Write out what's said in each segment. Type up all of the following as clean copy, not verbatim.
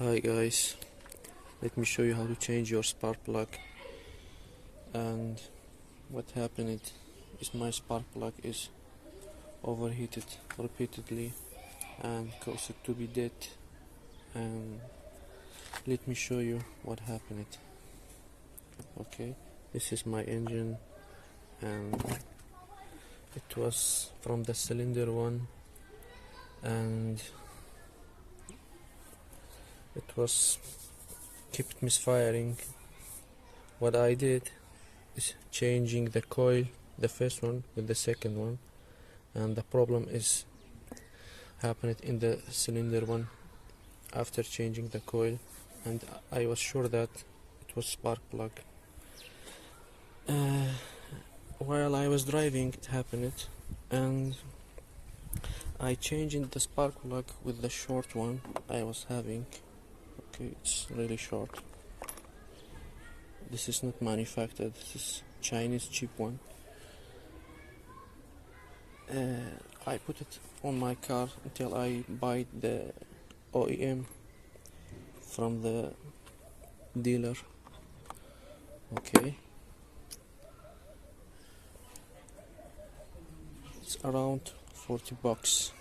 Hi guys, let me show you how to change your spark plug. And what happened is my spark plug is overheated repeatedly and caused it to be dead. And let me show you what happened. Okay, this is my engine, and it was from the cylinder one, and it was kept misfiring. What I did is changing the coil, the first one with the second one, and the problem is happened in the cylinder one after changing the coil, and I was sure that it was spark plug. While I was driving it happened, and I changed the spark plug with the short one I was having. Okay, it's really short. This is not manufactured, this is Chinese cheap one. I put it on my car until I buy the OEM from the dealer. Okay, it's around 40 bucks.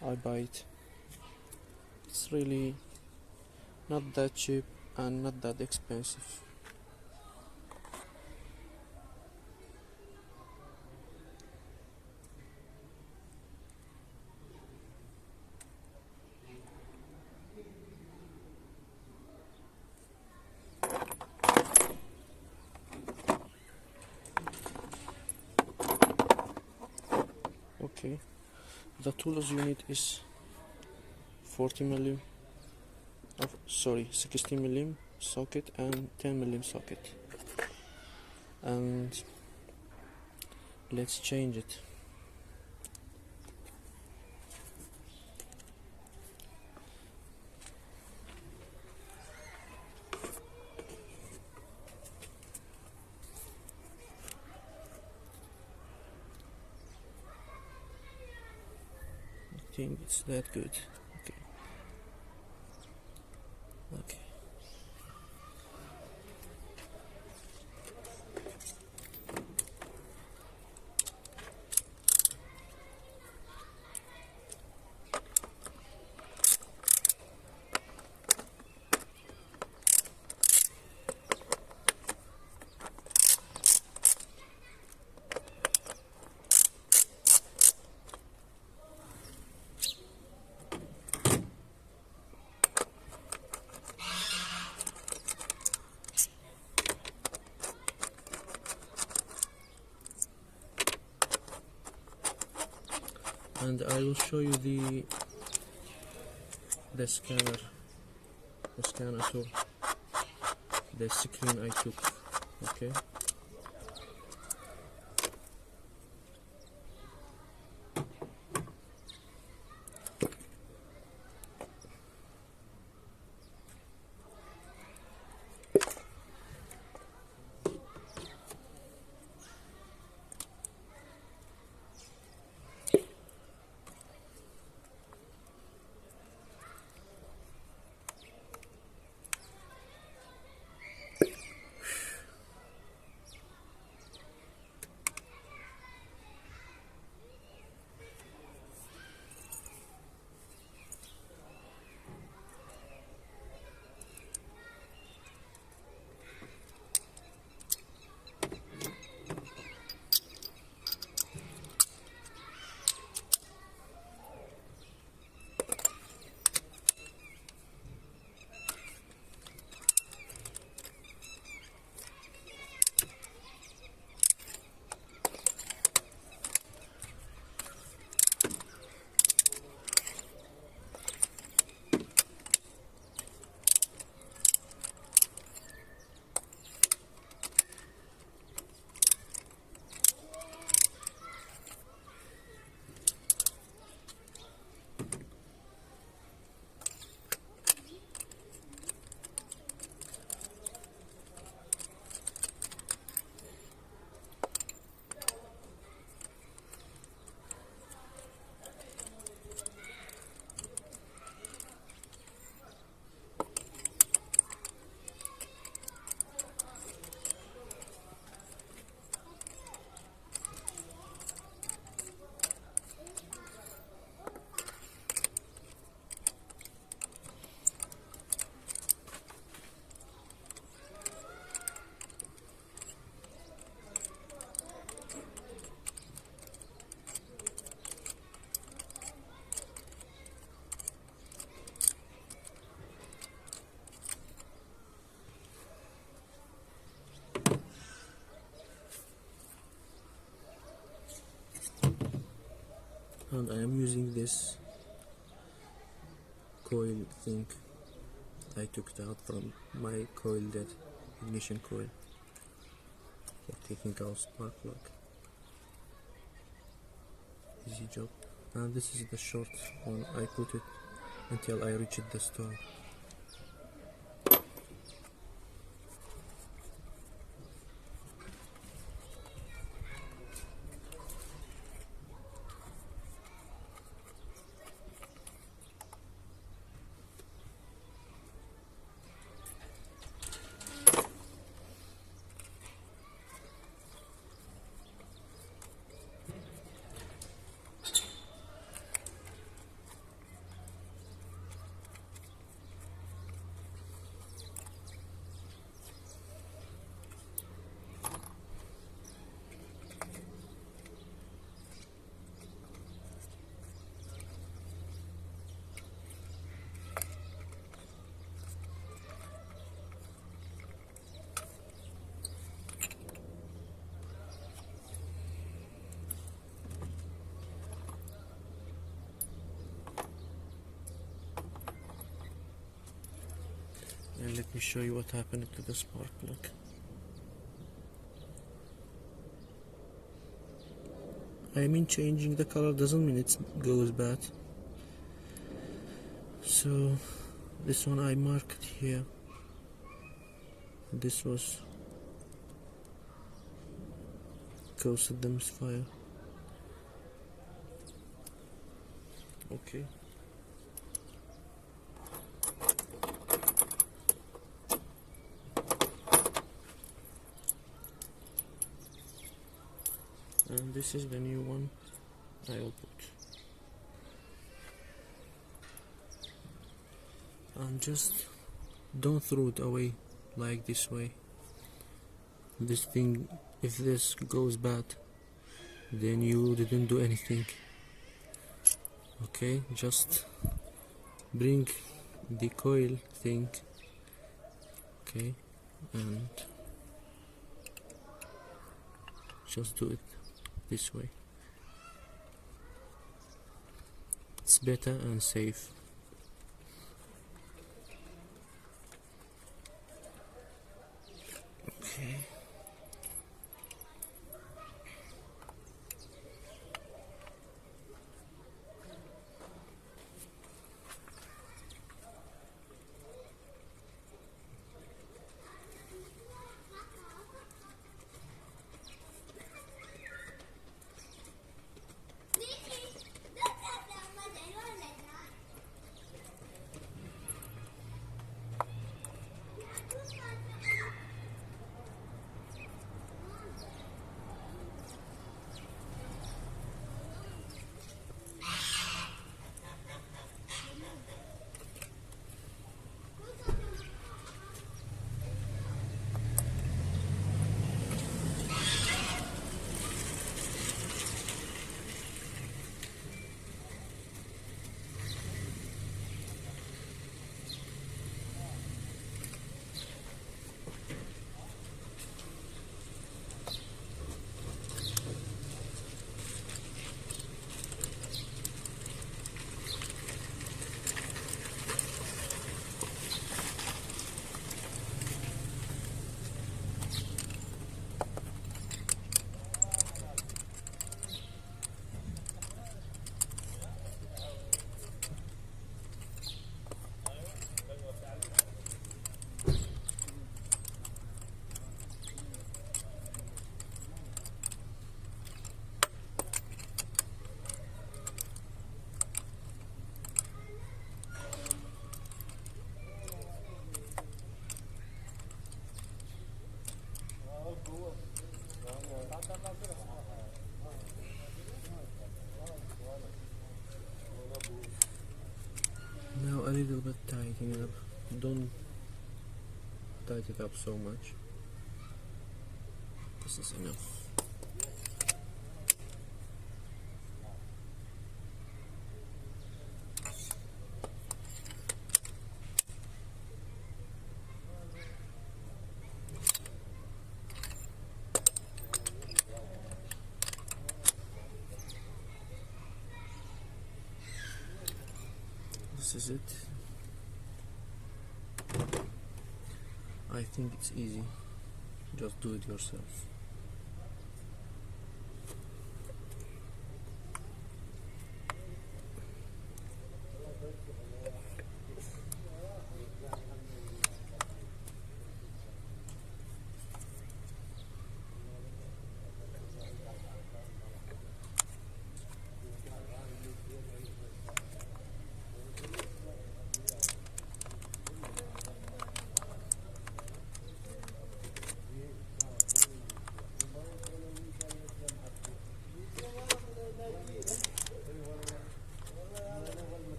I buy it. It's really not that cheap and not that expensive. Okay, the tools unit is 40 mm, 60 mm socket and 10 mm socket, and let's change it. I think it's that good. Okay. Okay. And I will show you the scanner tool, the screen I took. Okay, and I am using this coil thing. I took it out from my coil, that ignition coil, for taking out spark plug. Easy job. And this is the short one. I put it until I reach the stove. And let me show you what happened to the spark plug. I mean, changing the color doesn't mean it goes bad. So this one I marked here. This was caused the misfire. Okay. And this is the new one I'll put. And just don't throw it away like this way. This thing, if this goes bad, then you didn't do anything. Okay, just bring the coil thing, okay, and just do it this way. It's better and safe. Okay. Now a little bit tightening up. Don't tighten it up so much. This is enough. this is it. I think it's easy, just do it yourself.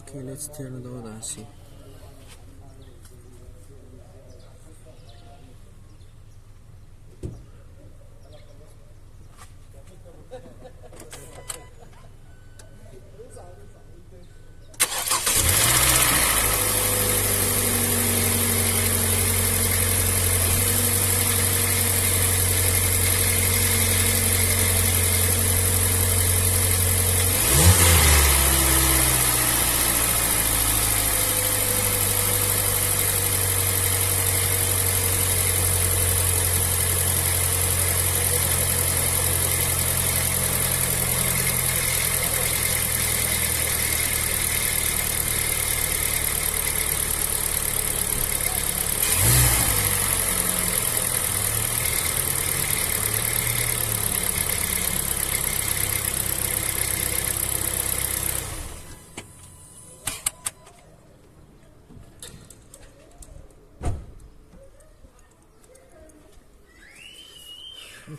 Okay, let's turn it on and see.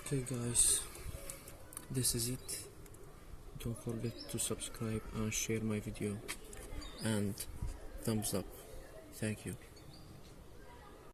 Okay guys, this is it. Don't forget to subscribe and share my video, and thumbs up. Thank you.